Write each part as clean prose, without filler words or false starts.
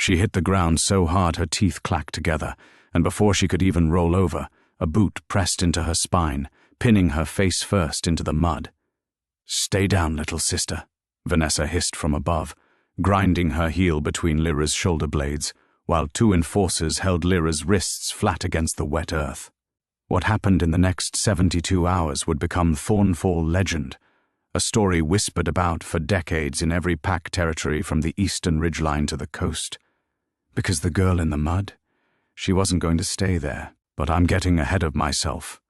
She hit the ground so hard her teeth clacked together, and before she could even roll over, a boot pressed into her spine, pinning her face first into the mud. "Stay down, little sister," Vanessa hissed from above, grinding her heel between Lyra's shoulder blades, while two enforcers held Lyra's wrists flat against the wet earth. What happened in the next 72 hours would become Thornfall legend, a story whispered about for decades in every pack territory from the eastern ridgeline to the coast. Because the girl in the mud? She wasn't going to stay there, but I'm getting ahead of myself.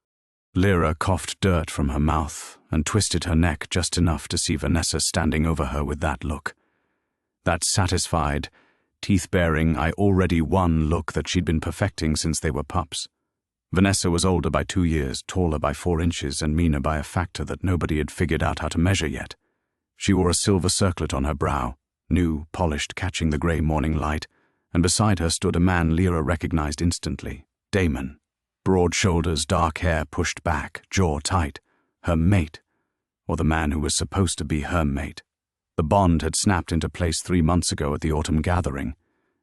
Lyra coughed dirt from her mouth and twisted her neck just enough to see Vanessa standing over her with that look. That satisfied, teeth-baring, I already won look that she'd been perfecting since they were pups. Vanessa was older by 2 years, taller by 4 inches, and meaner by a factor that nobody had figured out how to measure yet. She wore a silver circlet on her brow, new, polished, catching the grey morning light, and beside her stood a man Lyra recognized instantly, Damon. Broad shoulders, dark hair pushed back, jaw tight. Her mate, or the man who was supposed to be her mate. The bond had snapped into place 3 months ago at the autumn gathering.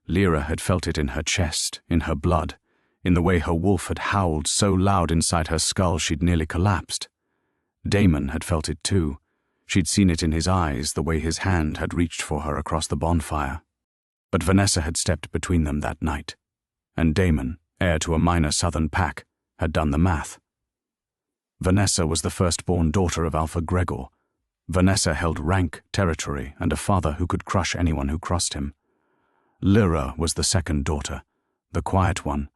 Lyra had felt it in her chest, in her blood, in the way her wolf had howled so loud inside her skull she'd nearly collapsed. Damon had felt it too. She'd seen it in his eyes, the way his hand had reached for her across the bonfire. But Vanessa had stepped between them that night, and Damon, heir to a minor southern pack, had done the math. Vanessa was the firstborn daughter of Alpha Gregor. Vanessa held rank, territory, and a father who could crush anyone who crossed him. Lyra was the second daughter, the quiet one,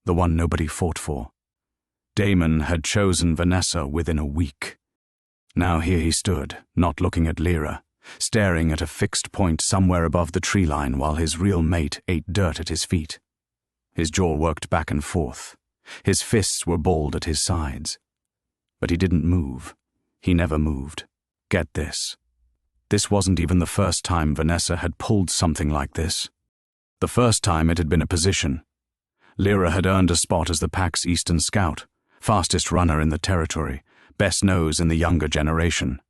the one nobody fought for. Damon had chosen Vanessa within a week. Now here he stood, not looking at Lyra, staring at a fixed point somewhere above the tree line while his real mate ate dirt at his feet. His jaw worked back and forth. His fists were balled at his sides. But he didn't move. He never moved. Get this. This wasn't even the first time Vanessa had pulled something like this. The first time it had been a position. Lyra had earned a spot as the pack's eastern scout, fastest runner in the territory, best nose in the younger generation.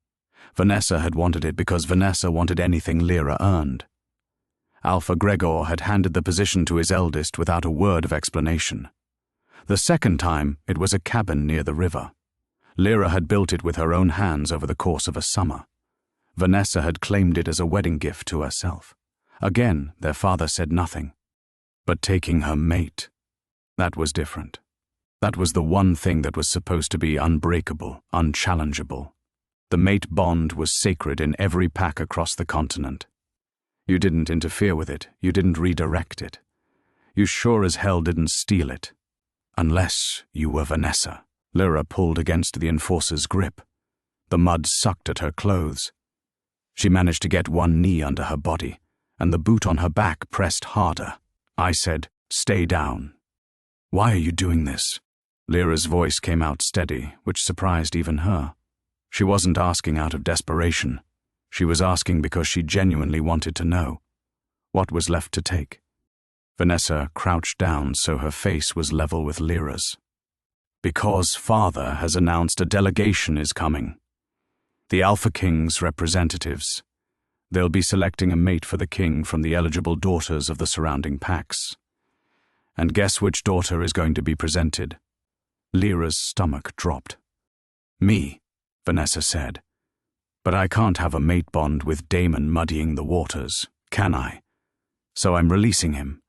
Vanessa had wanted it because Vanessa wanted anything Lyra earned. Alpha Gregor had handed the position to his eldest without a word of explanation. The second time, it was a cabin near the river. Lyra had built it with her own hands over the course of a summer. Vanessa had claimed it as a wedding gift to herself. Again, their father said nothing. But taking her mate, that was different. That was the one thing that was supposed to be unbreakable, unchallengeable. The mate bond was sacred in every pack across the continent. You didn't interfere with it, you didn't redirect it. You sure as hell didn't steal it. Unless you were Vanessa. Lyra pulled against the enforcer's grip. The mud sucked at her clothes. She managed to get one knee under her body, and the boot on her back pressed harder. I said, "Stay down." "Why are you doing this?" Lyra's voice came out steady, which surprised even her. She wasn't asking out of desperation. She was asking because she genuinely wanted to know. What was left to take? Vanessa crouched down so her face was level with Lyra's. "Because Father has announced a delegation is coming. The Alpha King's representatives. They'll be selecting a mate for the king from the eligible daughters of the surrounding packs. And guess which daughter is going to be presented?" Lyra's stomach dropped. "Me," Vanessa said. "But I can't have a mate bond with Damon muddying the waters, can I? So I'm releasing him."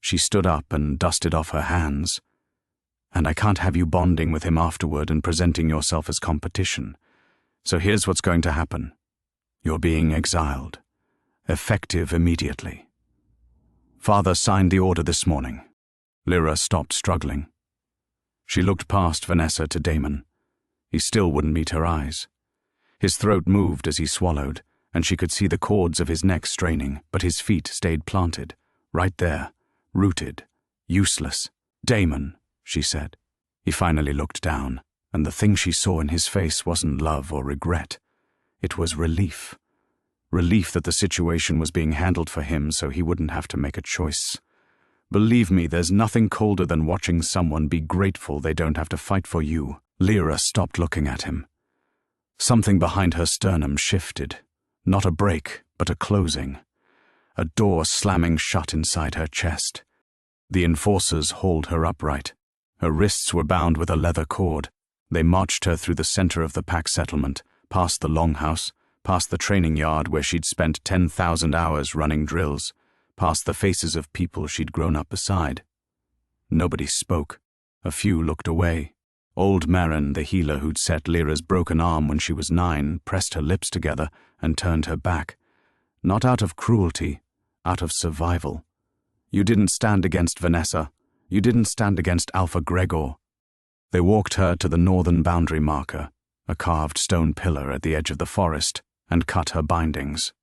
She stood up and dusted off her hands. "And I can't have you bonding with him afterward and presenting yourself as competition. So here's what's going to happen. You're being exiled. Effective immediately." "Father signed the order this morning." Lyra stopped struggling. She looked past Vanessa to Damon. He still wouldn't meet her eyes. His throat moved as he swallowed, and she could see the cords of his neck straining, but his feet stayed planted, right there, rooted, useless. "Damon," she said. He finally looked down, and the thing she saw in his face wasn't love or regret. It was relief. Relief that the situation was being handled for him so he wouldn't have to make a choice. Believe me, there's nothing colder than watching someone be grateful they don't have to fight for you. Lyra stopped looking at him. Something behind her sternum shifted. Not a break, but a closing. a door slamming shut inside her chest. The enforcers hauled her upright. Her wrists were bound with a leather cord. They marched her through the center of the pack settlement, past the longhouse, past the training yard where she'd spent 10,000 hours running drills, past the faces of people she'd grown up beside. Nobody spoke. A few looked away. Old Marin, the healer who'd set Lyra's broken arm when she was 9, pressed her lips together and turned her back. Not out of cruelty, out of survival. You didn't stand against Vanessa. You didn't stand against Alpha Gregor. They walked her to the northern boundary marker, a carved stone pillar at the edge of the forest, and cut her bindings.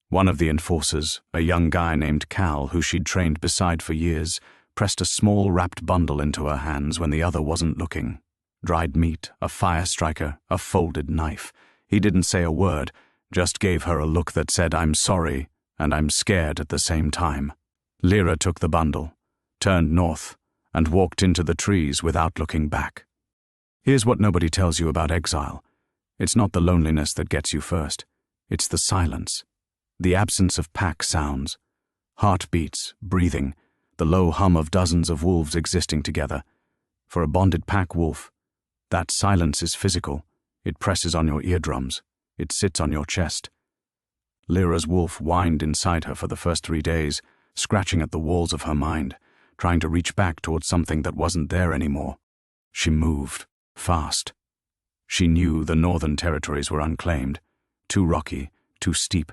One of the enforcers, a young guy named Cal, who she'd trained beside for years, pressed a small wrapped bundle into her hands when the other wasn't looking. Dried meat, a fire striker, a folded knife. He didn't say a word, just gave her a look that said, "I'm sorry," and "I'm scared" at the same time. Lyra took the bundle, turned north, and walked into the trees without looking back. Here's what nobody tells you about exile. It's not the loneliness that gets you first. It's the silence. The absence of pack sounds. Heartbeats, breathing, the low hum of dozens of wolves existing together. For a bonded pack wolf, that silence is physical. It presses on your eardrums. It sits on your chest. Lyra's wolf whined inside her for the first 3 days, scratching at the walls of her mind, trying to reach back towards something that wasn't there anymore. She moved, fast. She knew the northern territories were unclaimed, too rocky, too steep,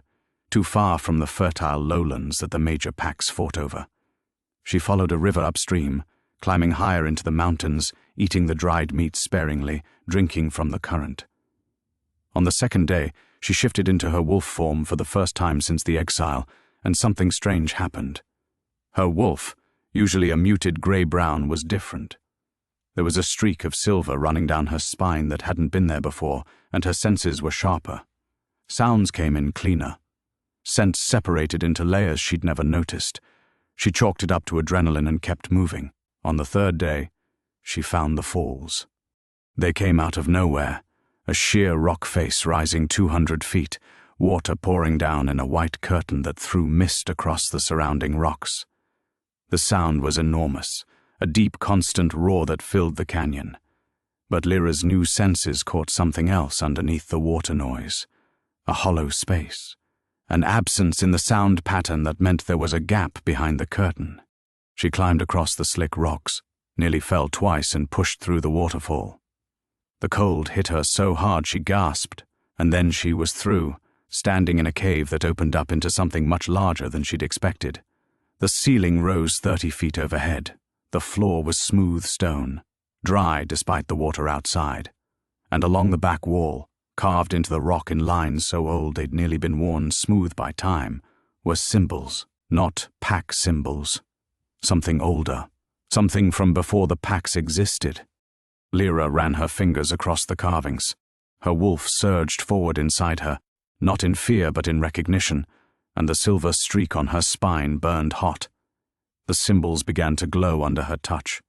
too far from the fertile lowlands that the major packs fought over. She followed a river upstream, climbing higher into the mountains, eating the dried meat sparingly, drinking from the current. On the second day, she shifted into her wolf form for the first time since the exile, and something strange happened. Her wolf, usually a muted grey-brown, was different. There was a streak of silver running down her spine that hadn't been there before, and her senses were sharper. Sounds came in cleaner. Scents separated into layers she'd never noticed. She chalked it up to adrenaline and kept moving. On the third day, she found the falls. They came out of nowhere, a sheer rock face rising 200 feet, water pouring down in a white curtain that threw mist across the surrounding rocks. The sound was enormous, a deep, constant roar that filled the canyon. But Lyra's new senses caught something else underneath the water noise. A hollow space. An absence in the sound pattern that meant there was a gap behind the curtain. She climbed across the slick rocks, nearly fell twice and pushed through the waterfall. The cold hit her so hard she gasped, and then she was through, standing in a cave that opened up into something much larger than she'd expected. The ceiling rose 30 feet overhead. The floor was smooth stone, dry despite the water outside. And along the back wall, carved into the rock in lines so old they'd nearly been worn smooth by time, were symbols, not pack symbols. Something older, something from before the packs existed. Lyra ran her fingers across the carvings. Her wolf surged forward inside her, not in fear but in recognition, and the silver streak on her spine burned hot. The symbols began to glow under her touch.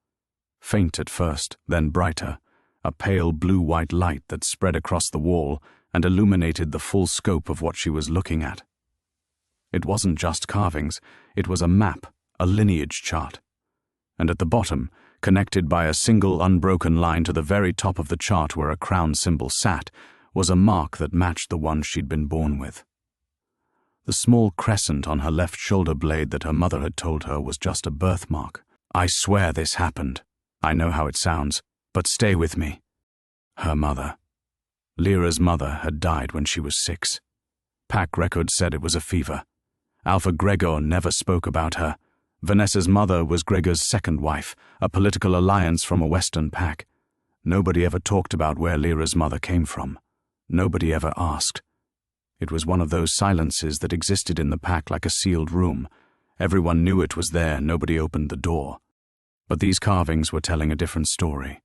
Faint at first, then brighter, a pale blue-white light that spread across the wall and illuminated the full scope of what she was looking at. It wasn't just carvings, it was a map, a lineage chart. And at the bottom, connected by a single unbroken line to the very top of the chart where a crown symbol sat, was a mark that matched the one she'd been born with. The small crescent on her left shoulder blade that her mother had told her was just a birthmark. I swear this happened. I know how it sounds, but stay with me. Her mother. Lyra's mother had died when she was 6. Pack records said it was a fever. Alpha Gregor never spoke about her. Vanessa's mother was Gregor's second wife, a political alliance from a Western pack. Nobody ever talked about where Lyra's mother came from. Nobody ever asked. It was one of those silences that existed in the pack like a sealed room. Everyone knew it was there, nobody opened the door. But these carvings were telling a different story.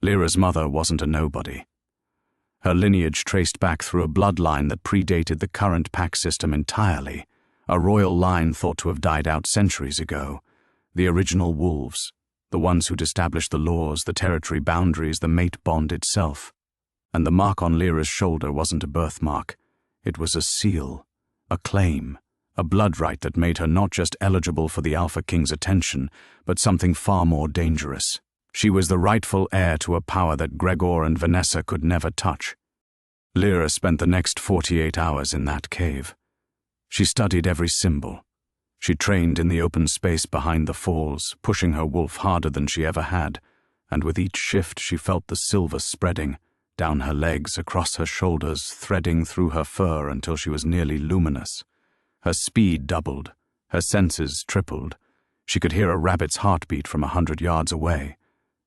Lyra's mother wasn't a nobody. Her lineage traced back through a bloodline that predated the current pack system entirely, a royal line thought to have died out centuries ago. The original wolves, the ones who'd established the laws, the territory boundaries, the mate bond itself. And the mark on Lyra's shoulder wasn't a birthmark. It was a seal, a claim, a blood right that made her not just eligible for the Alpha King's attention, but something far more dangerous. She was the rightful heir to a power that Gregor and Vanessa could never touch. Lyra spent the next 48 hours in that cave. She studied every symbol. She trained in the open space behind the falls, pushing her wolf harder than she ever had, and with each shift she felt the silver spreading, down her legs, across her shoulders, threading through her fur until she was nearly luminous. Her speed doubled, her senses tripled. She could hear a rabbit's heartbeat from 100 yards away.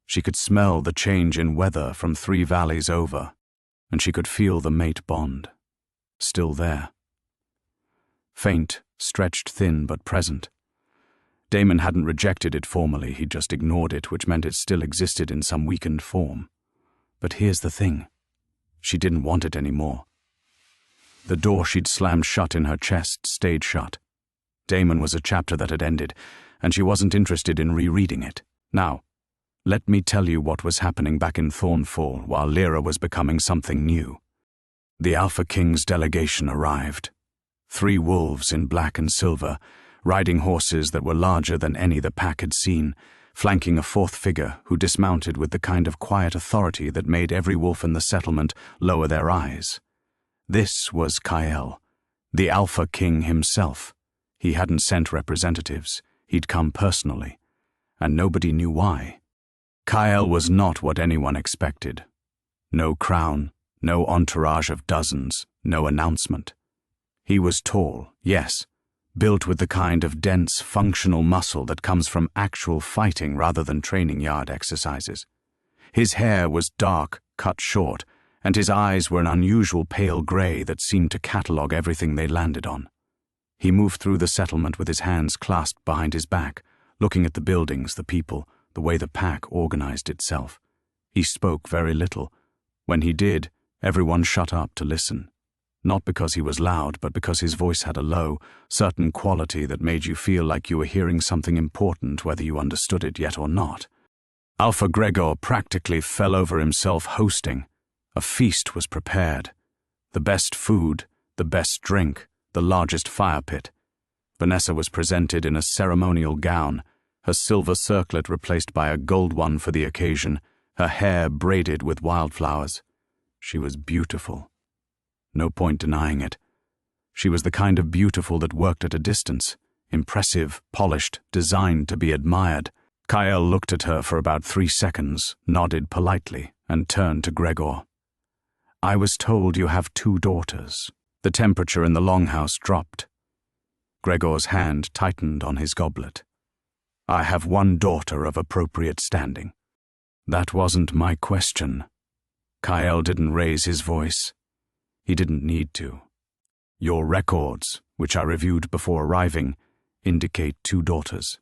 She could smell the change in weather from 3 valleys over, and she could feel the mate bond, still there. Faint, stretched thin but present. Damon hadn't rejected it formally, he'd just ignored it, which meant it still existed in some weakened form. But here's the thing. She didn't want it anymore. The door she'd slammed shut in her chest stayed shut. Damon was a chapter that had ended, and she wasn't interested in rereading it. Now, let me tell you what was happening back in Thornfall while Lyra was becoming something new. The Alpha King's delegation arrived. 3 wolves in black and silver, riding horses that were larger than any the pack had seen, flanking a 4th figure who dismounted with the kind of quiet authority that made every wolf in the settlement lower their eyes. This was Kyle, the Alpha King himself. He hadn't sent representatives, he'd come personally, and nobody knew why. Kyle was not what anyone expected. No crown, no entourage of dozens, no announcement. He was tall, yes, built with the kind of dense, functional muscle that comes from actual fighting rather than training yard exercises. His hair was dark, cut short, and his eyes were an unusual pale gray that seemed to catalogue everything they landed on. He moved through the settlement with his hands clasped behind his back, looking at the buildings, the people, the way the pack organized itself. He spoke very little. When he did, everyone shut up to listen. Not because he was loud, but because his voice had a low, certain quality that made you feel like you were hearing something important whether you understood it yet or not. Alpha Gregor practically fell over himself hosting. A feast was prepared. The best food, the best drink, the largest fire pit. Vanessa was presented in a ceremonial gown, her silver circlet replaced by a gold one for the occasion, her hair braided with wildflowers. She was beautiful. No point denying it. She was the kind of beautiful that worked at a distance, impressive, polished, designed to be admired. Kyle looked at her for about 3 seconds, nodded politely, and turned to Gregor. I was told you have 2 daughters. The temperature in the longhouse dropped. Gregor's hand tightened on his goblet. I have 1 daughter of appropriate standing. That wasn't my question. Kyle didn't raise his voice. He didn't need to. Your records, which I reviewed before arriving, indicate 2 daughters.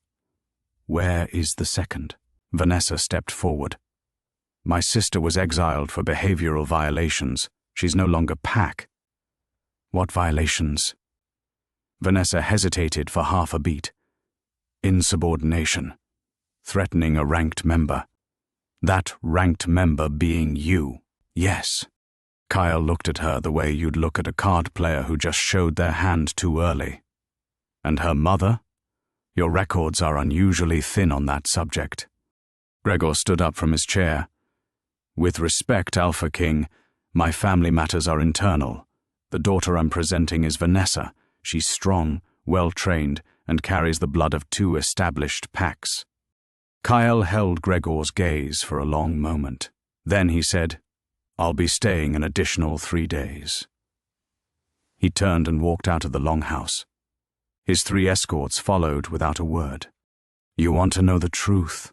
Where is the second? Vanessa stepped forward. My sister was exiled for behavioral violations. She's no longer pack. What violations? Vanessa hesitated for half a beat. Insubordination. Threatening a ranked member. That ranked member being you. Yes. Kyle looked at her the way you'd look at a card player who just showed their hand too early. And her mother? Your records are unusually thin on that subject. Gregor stood up from his chair. With respect, Alpha King, my family matters are internal. The daughter I'm presenting is Vanessa. She's strong, well-trained, and carries the blood of 2 established packs. Kyle held Gregor's gaze for a long moment. Then he said, I'll be staying an additional 3 days. He turned and walked out of the longhouse. His 3 escorts followed without a word. You want to know the truth?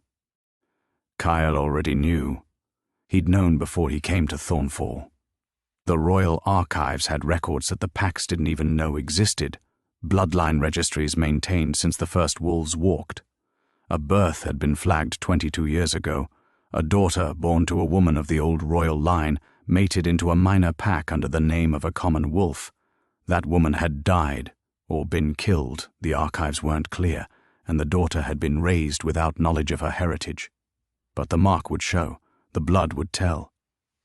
Kyle already knew. He'd known before he came to Thornfall. The Royal Archives had records that the packs didn't even know existed, bloodline registries maintained since the first wolves walked. A birth had been flagged 22 years ago. A daughter born to a woman of the old royal line mated into a minor pack under the name of a common wolf. That woman had died, or been killed, the archives weren't clear, and the daughter had been raised without knowledge of her heritage. But the mark would show, the blood would tell.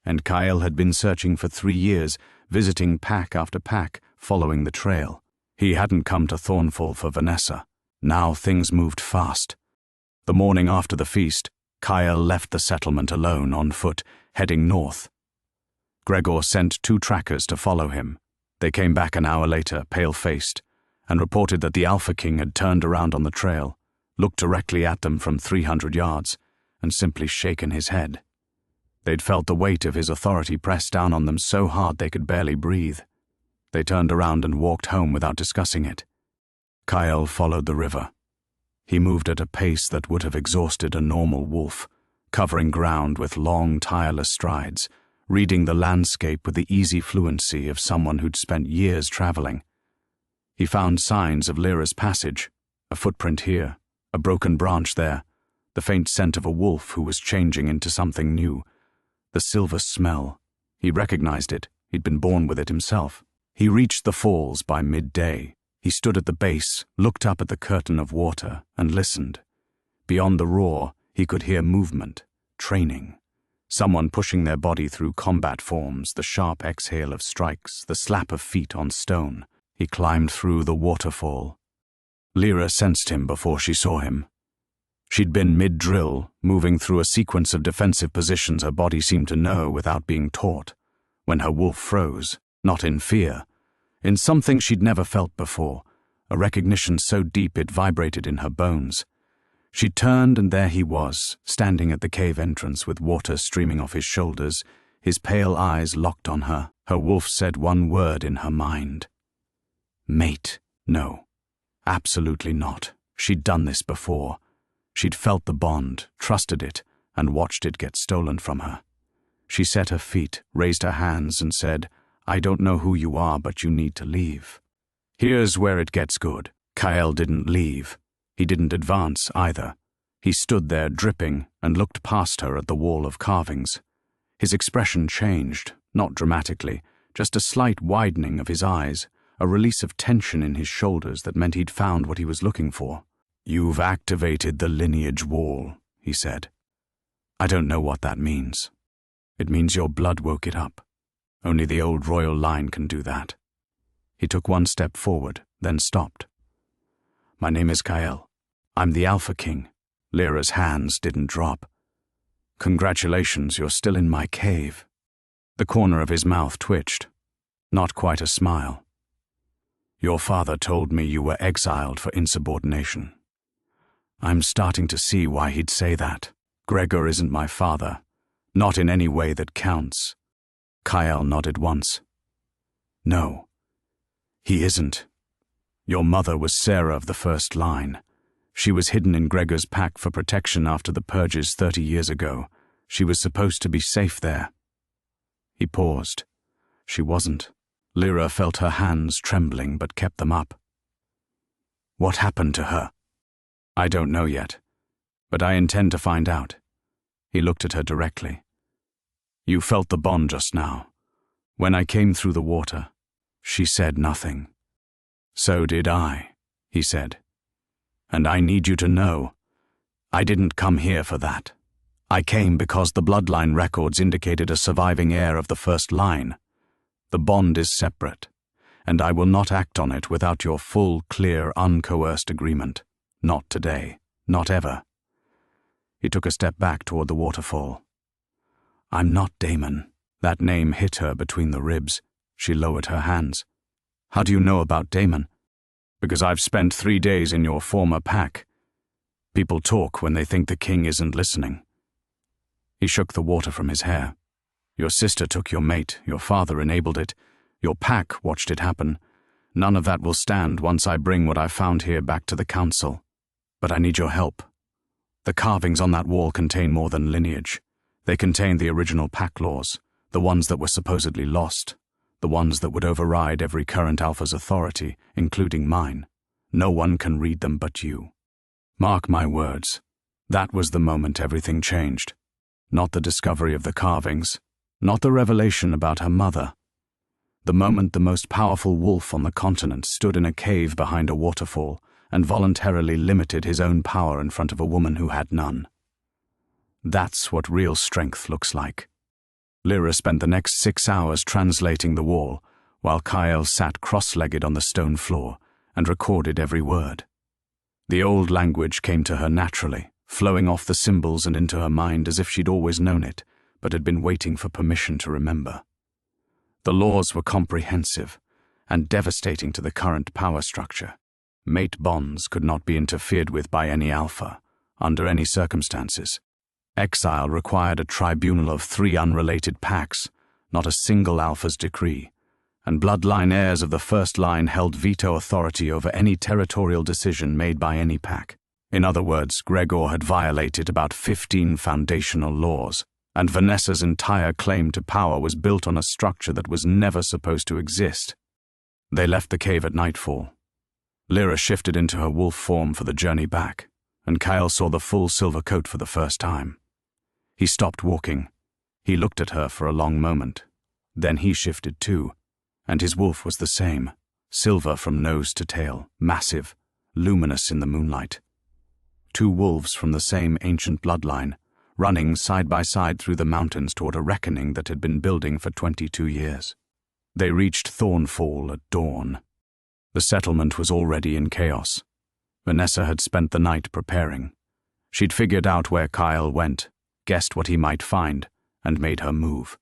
And Kyle had been searching for 3 years, visiting pack after pack, following the trail. He hadn't come to Thornfall for Vanessa. Now things moved fast. The morning after the feast, Kyle left the settlement alone on foot, heading north. Gregor sent 2 trackers to follow him. They came back an hour later, pale-faced, and reported that the Alpha King had turned around on the trail, looked directly at them from 300 yards, and simply shaken his head. They'd felt the weight of his authority press down on them so hard they could barely breathe. They turned around and walked home without discussing it. Kyle followed the river. He moved at a pace that would have exhausted a normal wolf, covering ground with long, tireless strides, reading the landscape with the easy fluency of someone who'd spent years traveling. He found signs of Lyra's passage, a footprint here, a broken branch there, the faint scent of a wolf who was changing into something new, the silver smell. He recognized it. He'd been born with it himself. He reached the falls by midday. He stood at the base, looked up at the curtain of water, and listened. Beyond the roar, he could hear movement, training. Someone pushing their body through combat forms, the sharp exhale of strikes, the slap of feet on stone. He climbed through the waterfall. Lyra sensed him before she saw him. She'd been mid-drill, moving through a sequence of defensive positions her body seemed to know without being taught, when her wolf froze, not in fear, in something she'd never felt before, a recognition so deep it vibrated in her bones. She turned, and there he was, standing at the cave entrance with water streaming off his shoulders, his pale eyes locked on her. Her wolf said one word in her mind. Mate. No. Absolutely not. She'd done this before. She'd felt the bond, trusted it, and watched it get stolen from her. She set her feet, raised her hands, and said, I don't know who you are, but you need to leave. Here's where it gets good. Kyle didn't leave. He didn't advance either. He stood there dripping and looked past her at the wall of carvings. His expression changed, not dramatically, just a slight widening of his eyes, a release of tension in his shoulders that meant he'd found what he was looking for. You've activated the lineage wall, he said. I don't know what that means. It means your blood woke it up. Only the old royal line can do that. He took one step forward, then stopped. My name is Kyle. I'm the Alpha King. Lyra's hands didn't drop. Congratulations, you're still in my cave. The corner of his mouth twitched. Not quite a smile. Your father told me you were exiled for insubordination. I'm starting to see why he'd say that. Gregor isn't my father. Not in any way that counts. Kyle nodded once. No, he isn't. Your mother was Sarah of the first line. She was hidden in Gregor's pack for protection after the purges 30 years ago. She was supposed to be safe there. He paused. She wasn't. Lyra felt her hands trembling but kept them up. What happened to her? I don't know yet, but I intend to find out. He looked at her directly. You felt the bond just now. When I came through the water, she said nothing. So did I, he said. And I need you to know, I didn't come here for that. I came because the bloodline records indicated a surviving heir of the first line. The bond is separate, and I will not act on it without your full, clear, uncoerced agreement. Not today. Not ever. He took a step back toward the waterfall. I'm not Damon. That name hit her between the ribs. She lowered her hands. How do you know about Damon? Because I've spent 3 days in your former pack. People talk when they think the king isn't listening. He shook the water from his hair. Your sister took your mate. Your father enabled it. Your pack watched it happen. None of that will stand once I bring what I found here back to the council. But I need your help. The carvings on that wall contain more than lineage. They contain the original pack laws, the ones that were supposedly lost, the ones that would override every current Alpha's authority, including mine. No one can read them but you. Mark my words. That was the moment everything changed. Not the discovery of the carvings, not the revelation about her mother. The moment the most powerful wolf on the continent stood in a cave behind a waterfall and voluntarily limited his own power in front of a woman who had none. That's what real strength looks like. Lyra spent the next 6 hours translating the wall, while Kyle sat cross-legged on the stone floor, and recorded every word. The old language came to her naturally, flowing off the symbols and into her mind as if she'd always known it, but had been waiting for permission to remember. The laws were comprehensive and devastating to the current power structure. Mate bonds could not be interfered with by any alpha, under any circumstances. Exile required a tribunal of 3 unrelated packs, not a single alpha's decree, and bloodline heirs of the first line held veto authority over any territorial decision made by any pack. In other words, Gregor had violated about 15 foundational laws, and Vanessa's entire claim to power was built on a structure that was never supposed to exist. They left the cave at nightfall. Lyra shifted into her wolf form for the journey back, and Kyle saw the full silver coat for the first time. He stopped walking. He looked at her for a long moment. Then he shifted too, and his wolf was the same, silver from nose to tail, massive, luminous in the moonlight. 2 wolves from the same ancient bloodline, running side by side through the mountains toward a reckoning that had been building for 22 years. They reached Thornfall at dawn. The settlement was already in chaos. Vanessa had spent the night preparing. She'd figured out where Kyle went, guessed what he might find, and made her move.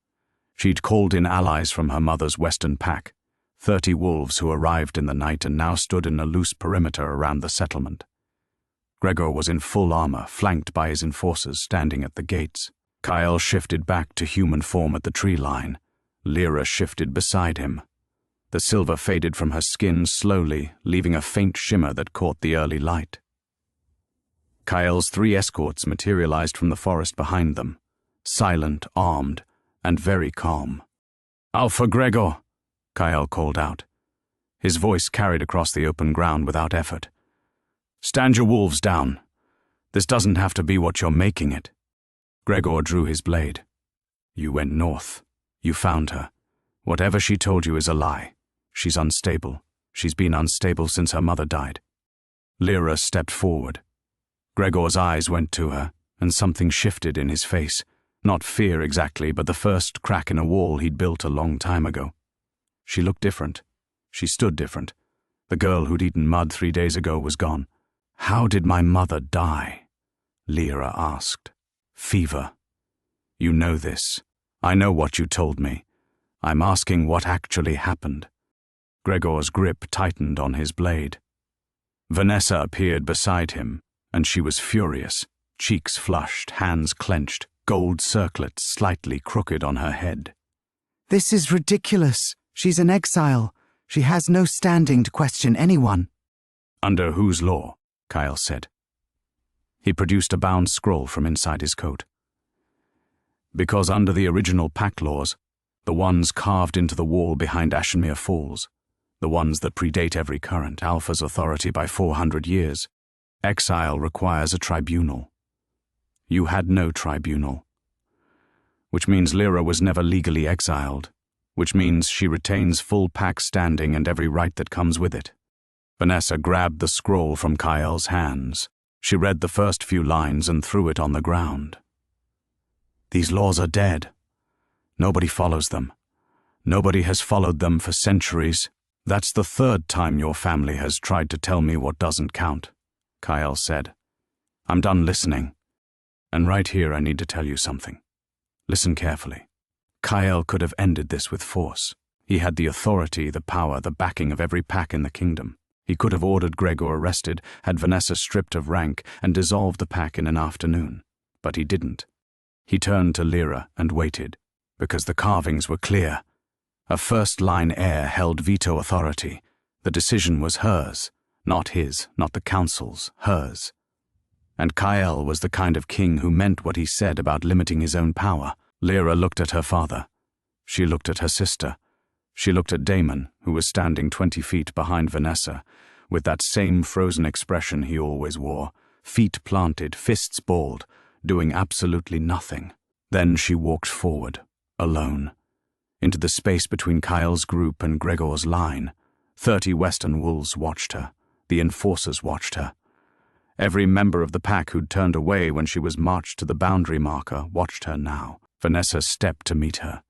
She'd called in allies from her mother's western pack, 30 wolves who arrived in the night and now stood in a loose perimeter around the settlement. Gregor was in full armor, flanked by his enforcers standing at the gates. Kyle shifted back to human form at the tree line. Lyra shifted beside him. The silver faded from her skin slowly, leaving a faint shimmer that caught the early light. Kyle's 3 escorts materialized from the forest behind them, silent, armed, and very calm. "Alpha Gregor," Kyle called out. His voice carried across the open ground without effort. "Stand your wolves down. This doesn't have to be what you're making it." Gregor drew his blade. "You went north. You found her. Whatever she told you is a lie. She's unstable. She's been unstable since her mother died." Lyra stepped forward. Gregor's eyes went to her, and something shifted in his face. Not fear exactly, but the first crack in a wall he'd built a long time ago. She looked different. She stood different. The girl who'd eaten mud 3 days ago was gone. "How did my mother die?" Lyra asked. "Fever. You know this. I know what you told me. I'm asking what actually happened." Gregor's grip tightened on his blade. Vanessa appeared beside him, and she was furious, cheeks flushed, hands clenched, gold circlets slightly crooked on her head. "This is ridiculous. She's an exile. She has no standing to question anyone." "Under whose law?" Kyle said. He produced a bound scroll from inside his coat. "Because under the original pact laws, the ones carved into the wall behind Ashenmere Falls, the ones that predate every current alpha's authority by 400 years, exile requires a tribunal. You had no tribunal. Which means Lyra was never legally exiled, which means she retains full pack standing and every right that comes with it." Vanessa grabbed the scroll from Kyle's hands. She read the first few lines and threw it on the ground. "These laws are dead. Nobody follows them. Nobody has followed them for centuries. That's the 3rd time your family has tried to tell me what doesn't count," Kyle said. "I'm done listening. And right here I need to tell you something. Listen carefully. Kyle could have ended this with force. He had the authority, the power, the backing of every pack in the kingdom. He could have ordered Gregor arrested, had Vanessa stripped of rank, and dissolved the pack in an afternoon. But he didn't. He turned to Lyra and waited, because the carvings were clear. A first-line heir held veto authority. The decision was hers, not his, not the council's, hers. And Kyle was the kind of king who meant what he said about limiting his own power. Lyra looked at her father. She looked at her sister. She looked at Damon, who was standing 20 feet behind Vanessa, with that same frozen expression he always wore, feet planted, fists balled, doing absolutely nothing. Then she walked forward, alone, into the space between Kyle's group and Gregor's line. 30 Western wolves watched her. The enforcers watched her. Every member of the pack who'd turned away when she was marched to the boundary marker watched her now. Vanessa stepped to meet her.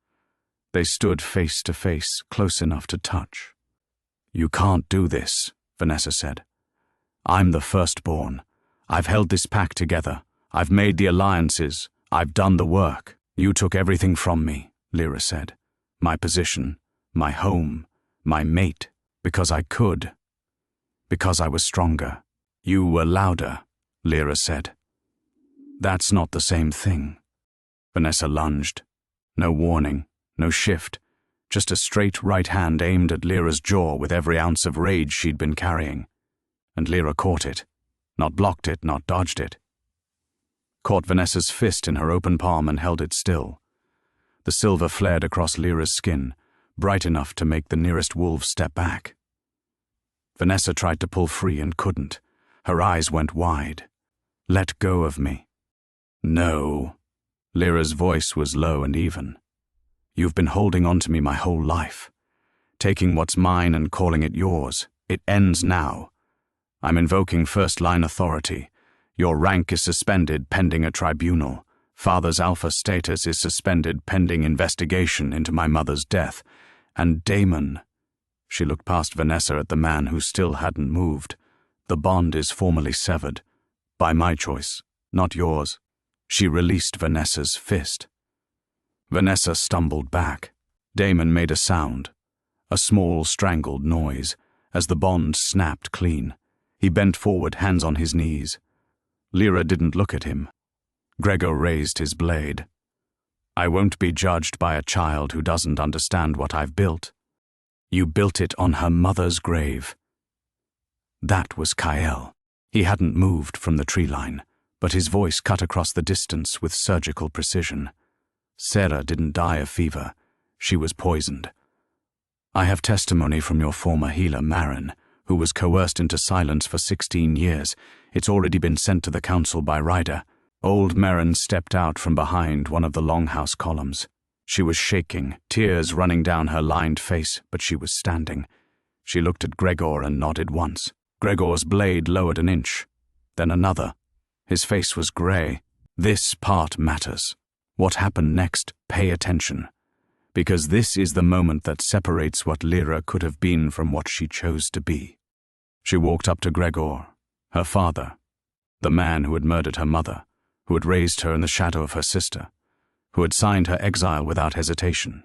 They stood face to face, close enough to touch. "You can't do this," Vanessa said. I'm the firstborn. I've held this pack together. I've made the alliances. I've done the work. You took everything from me, Lyra said. My position, my home, my mate, because I could. Because I was stronger. You were louder, Lyra said. That's not the same thing. Vanessa lunged. No warning, no shift, just a straight right hand aimed at Lyra's jaw with every ounce of rage she'd been carrying. And Lyra caught it. Not blocked it, not dodged it. Caught Vanessa's fist in her open palm and held it still. The silver flared across Lyra's skin, bright enough to make the nearest wolf step back. Vanessa tried to pull free and couldn't. Her eyes went wide. Let go of me. No. Lyra's voice was low and even. You've been holding on to me my whole life. Taking what's mine and calling it yours. It ends now. I'm invoking first-line authority. Your rank is suspended pending a tribunal. Father's alpha status is suspended pending investigation into my mother's death. And Damon... She looked past Vanessa at the man who still hadn't moved. The bond is formally severed. By my choice, not yours. She released Vanessa's fist. Vanessa stumbled back. Damon made a sound, a small strangled noise, as the bond snapped clean. He bent forward, hands on his knees. Lyra didn't look at him. Gregor raised his blade. I won't be judged by a child who doesn't understand what I've built. You built it on her mother's grave. That was Kyle. He hadn't moved from the tree line, but his voice cut across the distance with surgical precision. Sarah didn't die of fever. She was poisoned. I have testimony from your former healer, Marin, who was coerced into silence for 16 years. It's already been sent to the council by Ryder. Old Marin stepped out from behind one of the longhouse columns. She was shaking, tears running down her lined face, but she was standing. She looked at Gregor and nodded once. Gregor's blade lowered an inch, then another. His face was grey. This part matters. What happened next, pay attention. Because this is the moment that separates what Lyra could have been from what she chose to be. She walked up to Gregor, her father, the man who had murdered her mother, who had raised her in the shadow of her sister, who had signed her exile without hesitation.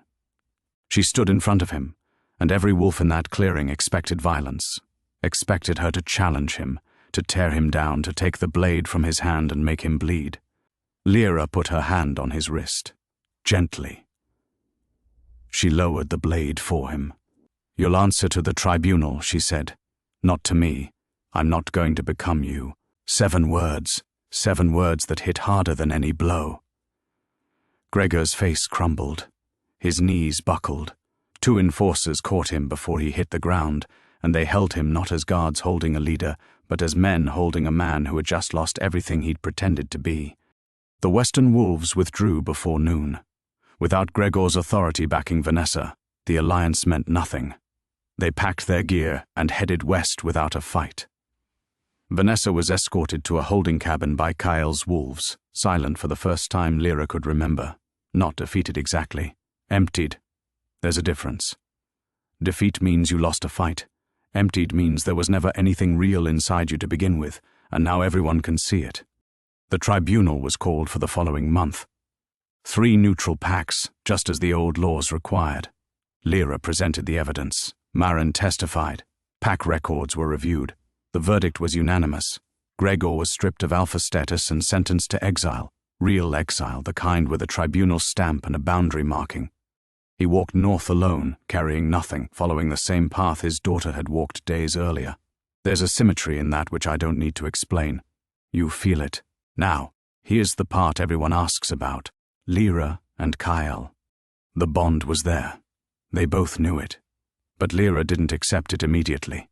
She stood in front of him, and every wolf in that clearing expected violence, expected her to challenge him, to tear him down, to take the blade from his hand and make him bleed. Lyra put her hand on his wrist, gently. She lowered the blade for him. You'll answer to the tribunal, she said. Not to me. I'm not going to become you. 7 words that hit harder than any blow. Gregor's face crumbled. His knees buckled. 2 enforcers caught him before he hit the ground, and they held him not as guards holding a leader, but as men holding a man who had just lost everything he'd pretended to be. The Western Wolves withdrew before noon. Without Gregor's authority backing Vanessa, the alliance meant nothing. They packed their gear and headed west without a fight. Vanessa was escorted to a holding cabin by Kyle's wolves, silent for the first time Lyra could remember. Not defeated exactly. Emptied. There's a difference. Defeat means you lost a fight. Emptied means there was never anything real inside you to begin with, and now everyone can see it. The tribunal was called for the following month. 3 neutral packs, just as the old laws required. Lyra presented the evidence. Marin testified. Pack records were reviewed. The verdict was unanimous. Gregor was stripped of alpha status and sentenced to exile. Real exile, the kind with a tribunal stamp and a boundary marking. He walked north alone, carrying nothing, following the same path his daughter had walked days earlier. There's a symmetry in that which I don't need to explain. You feel it. Now, here's the part everyone asks about. Lyra and Kyle. The bond was there. They both knew it. But Lyra didn't accept it immediately.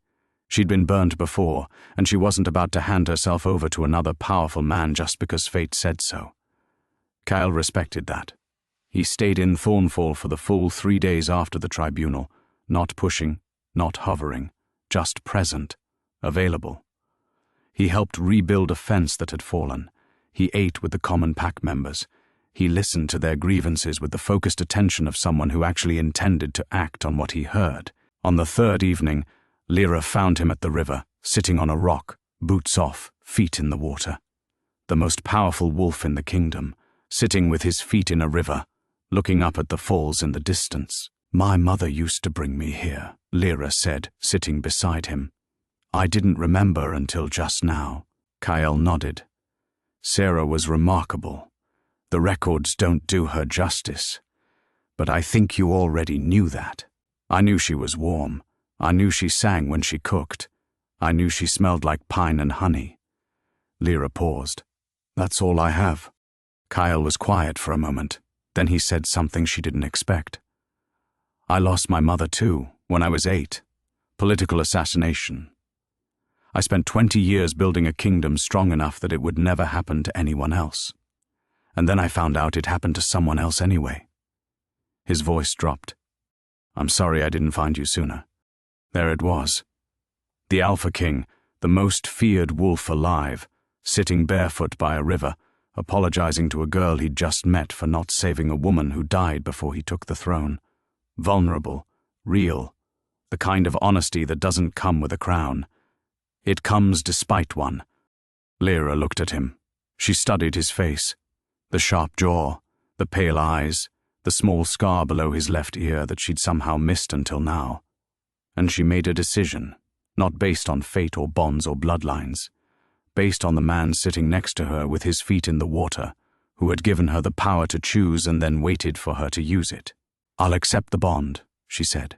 She'd been burned before, and she wasn't about to hand herself over to another powerful man just because fate said so. Kyle respected that. He stayed in Thornfall for the full 3 days after the tribunal, not pushing, not hovering, just present, available. He helped rebuild a fence that had fallen. He ate with the common pack members. He listened to their grievances with the focused attention of someone who actually intended to act on what he heard. On the 3rd evening, Lyra found him at the river, sitting on a rock, boots off, feet in the water. The most powerful wolf in the kingdom, sitting with his feet in a river, looking up at the falls in the distance. "My mother used to bring me here," Lyra said, sitting beside him. "I didn't remember until just now." Kyle nodded. "Sarah was remarkable. The records don't do her justice. But I think you already knew that. I knew she was warm. I knew she sang when she cooked. I knew she smelled like pine and honey." Lyra paused. "That's all I have." Kyle was quiet for a moment. Then he said something she didn't expect. "I lost my mother too, when I was 8. Political assassination. I spent 20 years building a kingdom strong enough that it would never happen to anyone else. And then I found out it happened to someone else anyway." His voice dropped. "I'm sorry I didn't find you sooner." There it was. The Alpha King, the most feared wolf alive, sitting barefoot by a river, apologizing to a girl he'd just met for not saving a woman who died before he took the throne. Vulnerable, real, the kind of honesty that doesn't come with a crown. It comes despite one. Lyra looked at him. She studied his face. The sharp jaw, the pale eyes, the small scar below his left ear that she'd somehow missed until now. And she made a decision, not based on fate or bonds or bloodlines, based on the man sitting next to her with his feet in the water, who had given her the power to choose and then waited for her to use it. "I'll accept the bond," she said.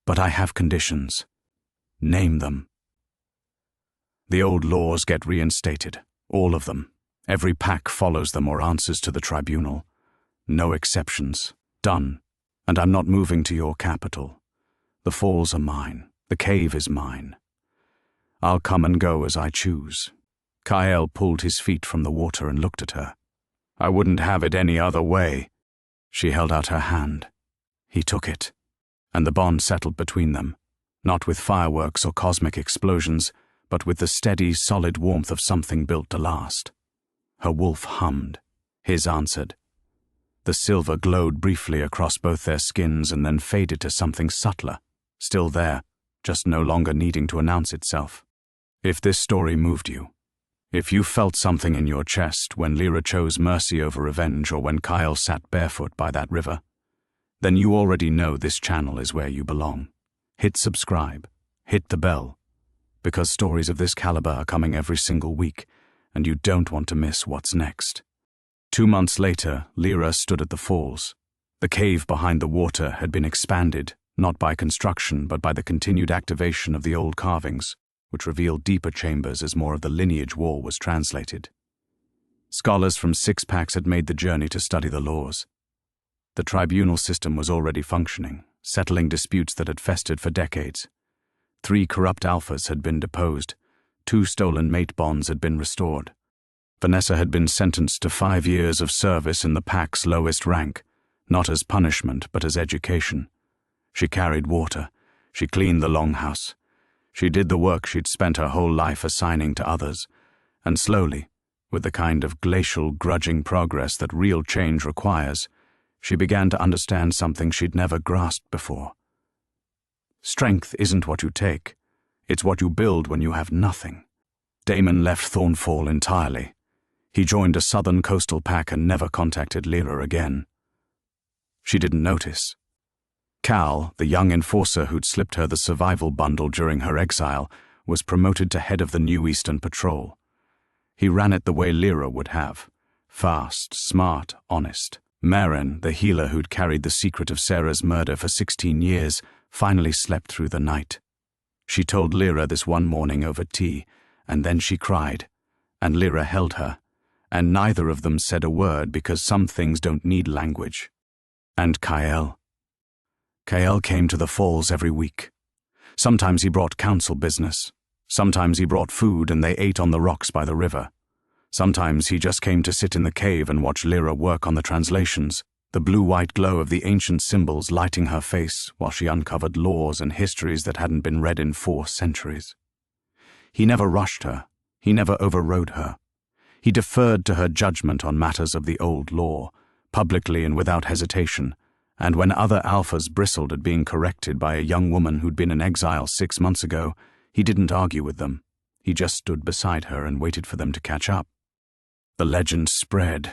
"But I have conditions. Name them." The old laws get reinstated, all of them. Every pack follows them or answers to the tribunal. No exceptions. Done. And I'm not moving to your capital. The falls are mine. The cave is mine. I'll come and go as I choose. Kyle pulled his feet from the water and looked at her. "I wouldn't have it any other way." She held out her hand. He took it, and the bond settled between them, not with fireworks or cosmic explosions, but with the steady, solid warmth of something built to last. Her wolf hummed. His answered. The silver glowed briefly across both their skins and then faded to something subtler, still there, just no longer needing to announce itself. If this story moved you, if you felt something in your chest when Lyra chose mercy over revenge or when Kyle sat barefoot by that river, then you already know this channel is where you belong. Hit subscribe, hit the bell, because stories of this caliber are coming every single week, and you don't want to miss what's next. 2 months later, Lyra stood at the falls. The cave behind the water had been expanded, not by construction but by the continued activation of the old carvings, which revealed deeper chambers as more of the lineage wall was translated. Scholars from 6 packs had made the journey to study the laws. The tribunal system was already functioning, settling disputes that had festered for decades. 3 corrupt alphas had been deposed. 2 stolen mate bonds had been restored. Vanessa had been sentenced to 5 years of service in the pack's lowest rank, not as punishment but as education. She carried water. She cleaned the longhouse. She did the work she'd spent her whole life assigning to others, and slowly, with the kind of glacial, grudging progress that real change requires, she began to understand something she'd never grasped before. Strength isn't what you take. It's what you build when you have nothing. Damon left Thornfall entirely. He joined a southern coastal pack and never contacted Lyra again. She didn't notice. Cal, the young enforcer who'd slipped her the survival bundle during her exile, was promoted to head of the New Eastern Patrol. He ran it the way Lyra would have. Fast, smart, honest. Maren, the healer who'd carried the secret of Sarah's murder for 16 years, finally slept through the night. She told Lyra this one morning over tea, and then she cried, and Lyra held her, and neither of them said a word because some things don't need language. And Kyle. Kyle came to the falls every week. Sometimes he brought council business. Sometimes he brought food and they ate on the rocks by the river. Sometimes he just came to sit in the cave and watch Lyra work on the translations, the blue-white glow of the ancient symbols lighting her face while she uncovered laws and histories that hadn't been read in 4 centuries. He never rushed her. He never overrode her. He deferred to her judgment on matters of the old law, publicly and without hesitation, And when other alphas bristled at being corrected by a young woman who'd been in exile 6 months ago, he didn't argue with them. He just stood beside her and waited for them to catch up. The legend spread.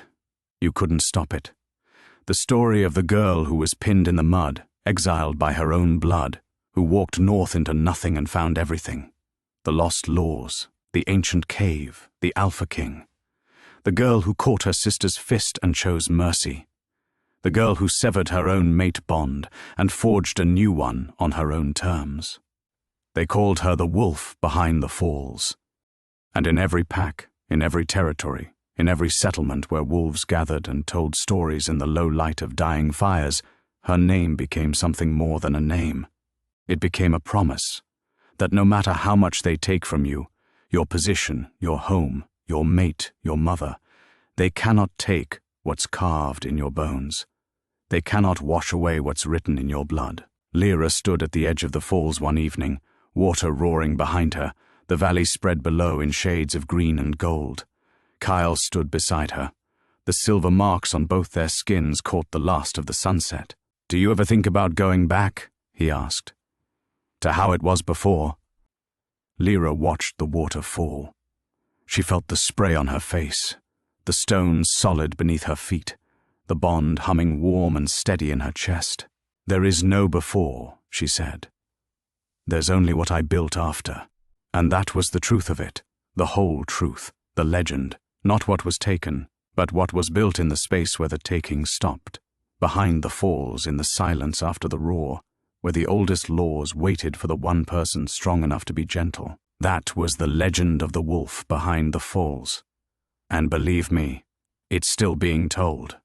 You couldn't stop it. The story of the girl who was pinned in the mud, exiled by her own blood, who walked north into nothing and found everything. The lost laws, the ancient cave, the Alpha King. The girl who caught her sister's fist and chose mercy. The girl who severed her own mate bond and forged a new one on her own terms. They called her the wolf behind the falls. And in every pack, in every territory, in every settlement where wolves gathered and told stories in the low light of dying fires, her name became something more than a name. It became a promise that no matter how much they take from you, your position, your home, your mate, your mother, they cannot take what's carved in your bones. They cannot wash away what's written in your blood. Lyra stood at the edge of the falls one evening, water roaring behind her, the valley spread below in shades of green and gold. Kyle stood beside her. The silver marks on both their skins caught the last of the sunset. "Do you ever think about going back?" he asked. "To how it was before?" Lyra watched the water fall. She felt the spray on her face, the stones solid beneath her feet, the bond humming warm and steady in her chest. "There is no before," she said. "There's only what I built after." And that was the truth of it, the whole truth, the legend, not what was taken, but what was built in the space where the taking stopped, behind the falls in the silence after the roar, where the oldest laws waited for the one person strong enough to be gentle. That was the legend of the wolf behind the falls. And believe me, it's still being told.